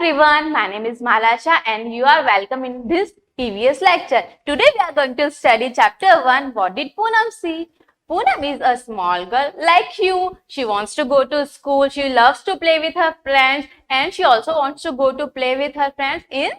everyone, my name is Malasha and you are welcome in this EVS lecture. Today we are going to study chapter 1. What did Poonam see? Poonam is a small girl like you. She wants to go to school. She loves to play with her friends and she also wants to go to play with her friends in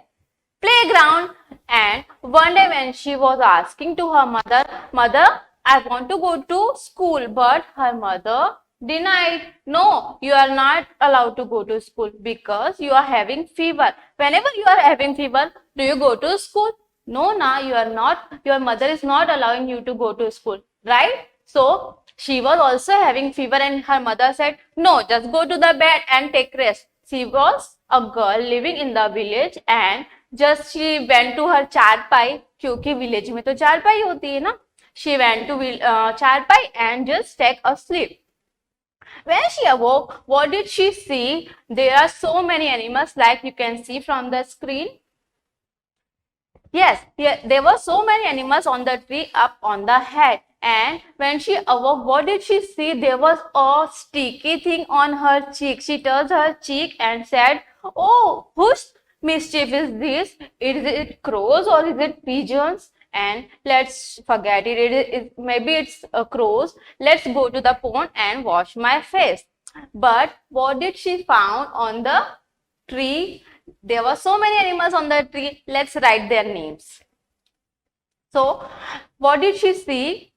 playground. And one day when she was asking to her mother, I want to go to school, but her mother denied. No, you are not allowed to go to school because you are having fever. Whenever you are having fever, do you go to school? No, you are not. Your mother is not allowing you to go to school, right? So she was also having fever and her mother said, no, just go to the bed and take rest. She was a girl living in the village and just she went to her चारपाई, क्योंकि village में तो चारपाई होती है ना. She went to चारपाई and just take a sleep. When she awoke, what did she see? There are so many animals like you can see from the screen. Yes, there were so many animals on the tree up on the head. And when she awoke, what did she see? There was a sticky thing on her cheek. She touched her cheek and said, oh, whose mischief is this? Is it crows or is it pigeons? And let's forget it. Maybe it's crows. Let's go to the pond and wash my face. But what did she found on the tree? There were so many animals on the tree. Let's write their names. So, what did she see?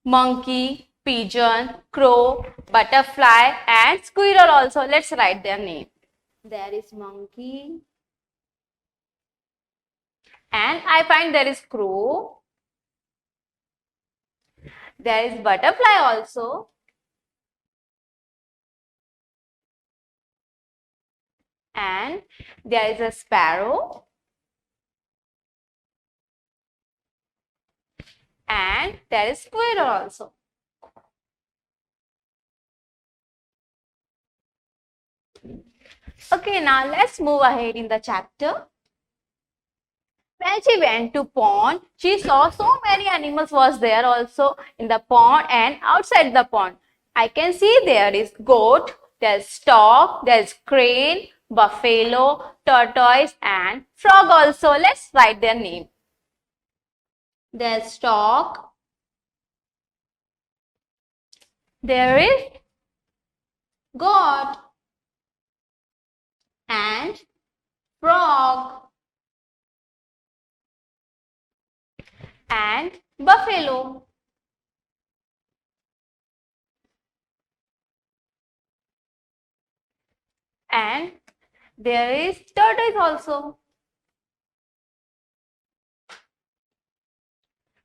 Monkey, pigeon, crow, butterfly and squirrel also. Let's write their name. There is monkey. And I find there is crow. There is butterfly also. And there is a sparrow. And there is squirrel also. Okay, now let's move ahead in the chapter. When she went to pond, she saw so many animals was there also in the pond and outside the pond. I can see there is goat, there is stork, there is crane, buffalo, tortoise and frog also. Let's write their name. There is stork. There is goat and frog and buffalo. And there is tortoise also.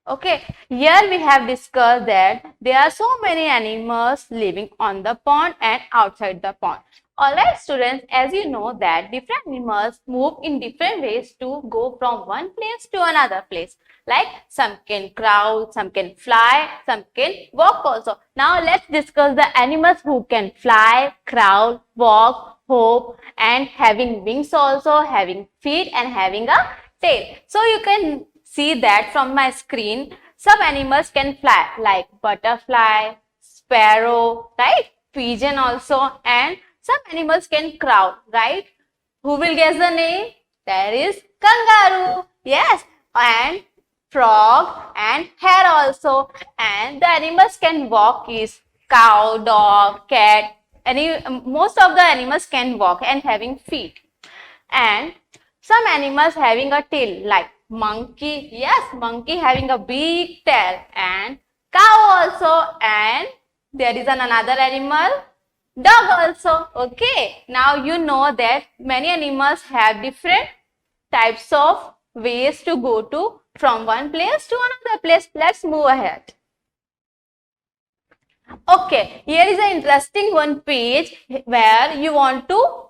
Okay, here we have discussed that there are so many animals living on the pond and outside the pond. Alright students, as you know that different animals move in different ways to go from one place to another place. Like some can crawl, some can fly, some can walk also. Now let's discuss the animals who can fly, crawl, walk, hop and having wings also, having feet and having a tail. So you can see that from my screen, some animals can fly like butterfly, sparrow, right? Pigeon also and some animals can crawl, right? Who will guess the name? There is kangaroo. Yes, and frog and hare also. And the animals can walk is cow, dog, cat. Most of the animals can walk and having feet. And some animals having a tail like monkey. Yes, monkey having a big tail and cow also. And there is another animal, dog also. Okay, now you know that many animals have different types of ways to go to from one place to another place. Let's move ahead. Okay, here is an interesting one page where you want to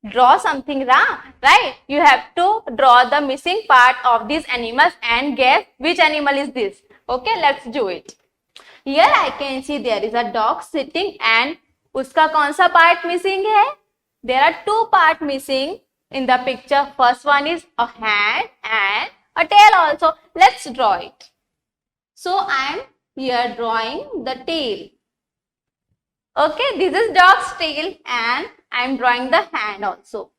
draw something, right? You have to draw the missing part of these animals and guess which animal is this. Okay, let's do it. Here I can see there is a dog sitting and uska kaun sa part missing hai? There are two parts missing in the picture. First one is a hand and a tail also. Let's draw it. So I am here drawing the tail. Okay, this is dog's tail and I am drawing the hand also.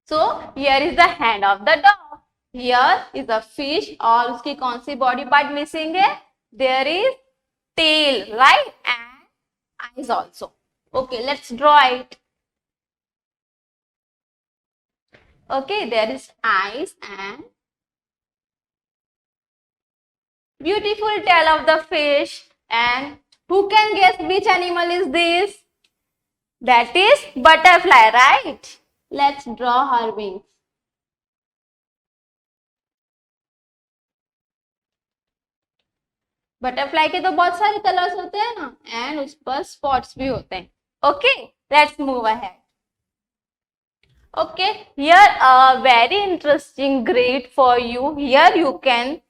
So here is the hand of the dog. Here is a fish और उसकी कौन सी body part missing है? There is tail, right? And eyes also. Okay, let's draw it. Okay, there is eyes and beautiful tail of the fish. And who can guess which animal is this? That is butterfly, right? Let's draw her wings. Butterfly के तो बहुत सारे colours होते हैं ना, and उस पर spots भी होते हैं. Okay, let's move ahead. Okay, here a very interesting grid for you. Here you can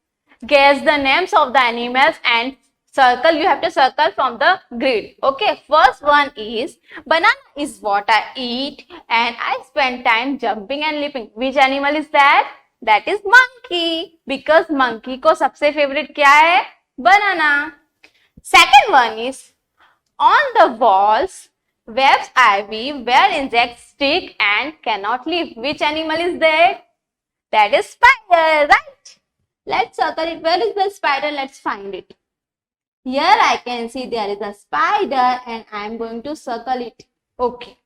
guess the names of the animals and circle. You have to circle from the grid. Okay, first one is banana is what I eat and I spend time jumping and leaping. Which animal is that? That is monkey, because monkey को सबसे favorite क्या है? Banana. Second one is on the walls webs I weave where insects stick and cannot live. Which animal is that? That is spider, right? Let's circle it. Where is the spider? Let's find it. Here I can see there is a spider and I am going to circle it. Okay.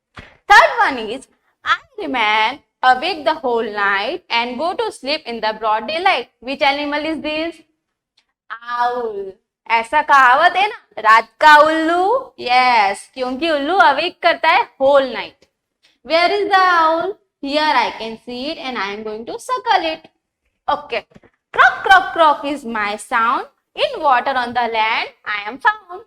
Third one is I remain awake the whole night and go to sleep in the broad daylight. Which animal is this? Owl. ऐसा कहावत है ना, रात का उल्लू. Yes, क्योंकि उल्लू awake करता है whole night. Where is the owl? Here I can see it and I am going to circle it. Okay. Croak croak croak is my sound in water on the land I am found.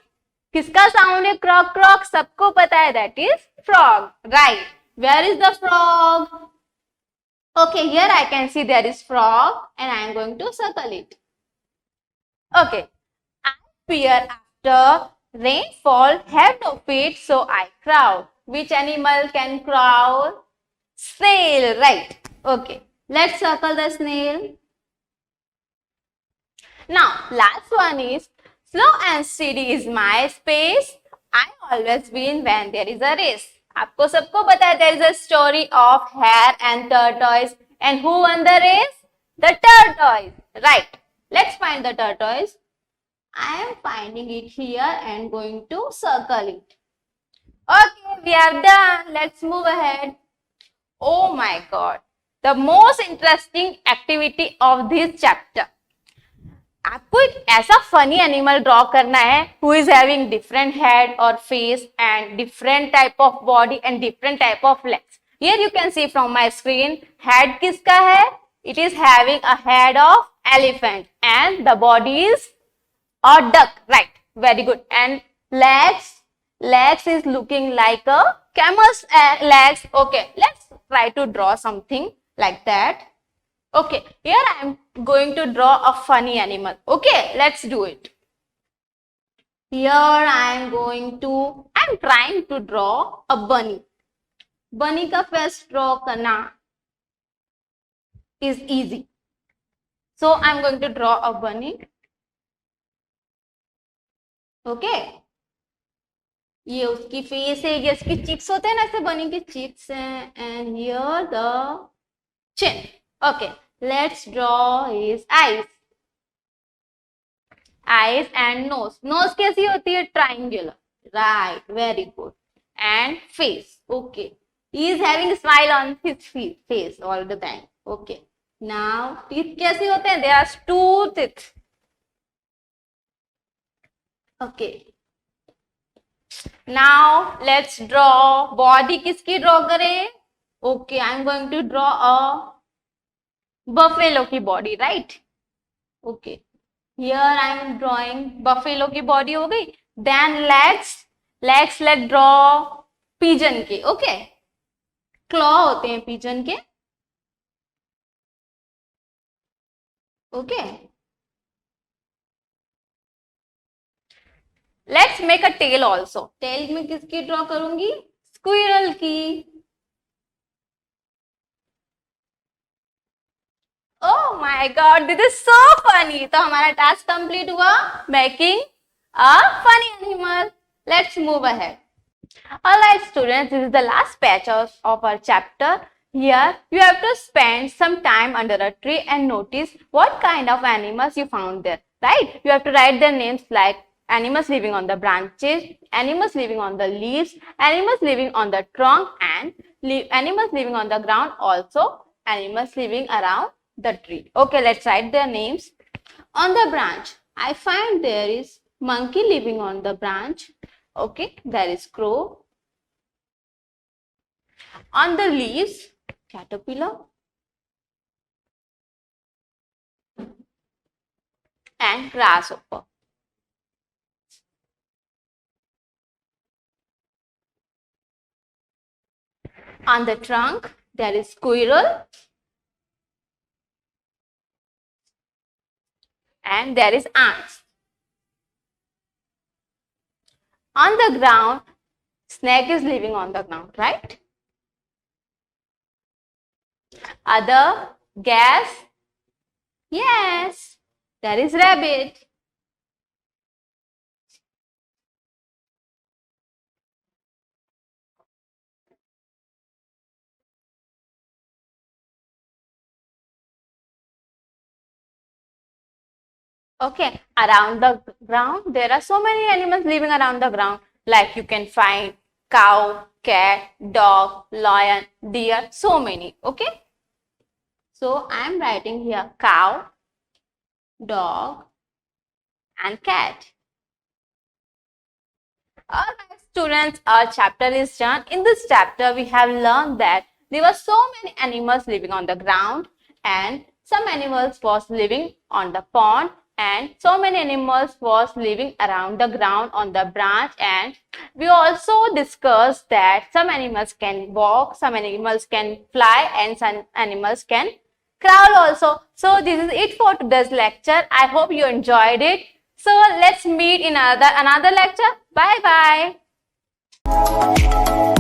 किसका sound है croak croak? सबको पता है, that is frog, right. Where is the frog? Okay, here I can see there is frog and I am going to circle it. Okay. Fear after rainfall, have no feet, so I crawl. Which animal can crawl? Snail, right? Okay, let's circle the snail. Now, last one is slow and steady is my space. I always win when there is a race. आपको सबको पता है there is a story of hare and tortoise, and who won the race? The tortoise, right? Let's find the tortoise. I am finding it here and going to circle it. Okay, we are done. Let's move ahead. Oh my God. The most interesting activity of this chapter. आपको एक ऐसा funny animal draw करना है who is having different head or face and different type of body and different type of legs. Here you can see from my screen, head किसका है? It is having a head of elephant and the body is or duck, right? Very good. And legs is looking like a camel's legs. Okay, let's try to draw something like that. Okay, here I am going to draw a funny animal. Okay, let's do it. Here I am trying to draw a bunny. Bunny का face draw करना is easy. So I am going to draw a bunny. Okay, ये उसकी face है, ये इसकी chicks होते हैं ना, ऐसे बनी की चिक्स हैं, and here the chin. Okay, let's draw his eyes. Eyes and nose. Nose कैसी होती है? Triangular, right, very good. And face. Okay, he is having smile on his face all the time. Okay, now teeth कैसे होते हैं? There are two teeth. Okay, now let's draw body. किसकी draw करें? Okay, I'm going to draw a buffalo की body, right? Okay, here I'm drawing buffalo की body हो गई. Then let's draw pigeon की. Okay, claw होते हैं pigeon के. Okay, let's make a tail also. Tail में किसकी ड्रॉ करूंगी? स्क्विरल की. Oh my god, this is so funny. तो हमारा टास्क कंप्लीट हुआ, making a funny animal. Let's move ahead. Alright students, this is the last page of our chapter. Here, you have to spend some time under a tree and notice what kind of animals you found there, right? You have to write their names like animals living on the branches, animals living on the leaves, animals living on the trunk, and animals living on the ground, also animals living around the tree. Okay, let's write their names. On the branch, I find there is monkey living on the branch. Okay, there is crow. On the leaves, caterpillar and grasshopper. On the trunk, there is squirrel and there is ants. On the ground, snake is living on the ground, right? Other, gas, yes, there is rabbit. Okay, around the ground, there are so many animals living around the ground. Like you can find cow, cat, dog, lion, deer, so many. Okay. So I am writing here cow, dog, and cat. Alright, students, our chapter is done. In this chapter, we have learned that there were so many animals living on the ground, and some animals was living on the pond, and so many animals was living around the ground on the branch. And we also discussed that some animals can walk, some animals can fly, and some animals can crawl also. So this is it for today's lecture. I hope you enjoyed it. So let's meet in another lecture. Bye bye.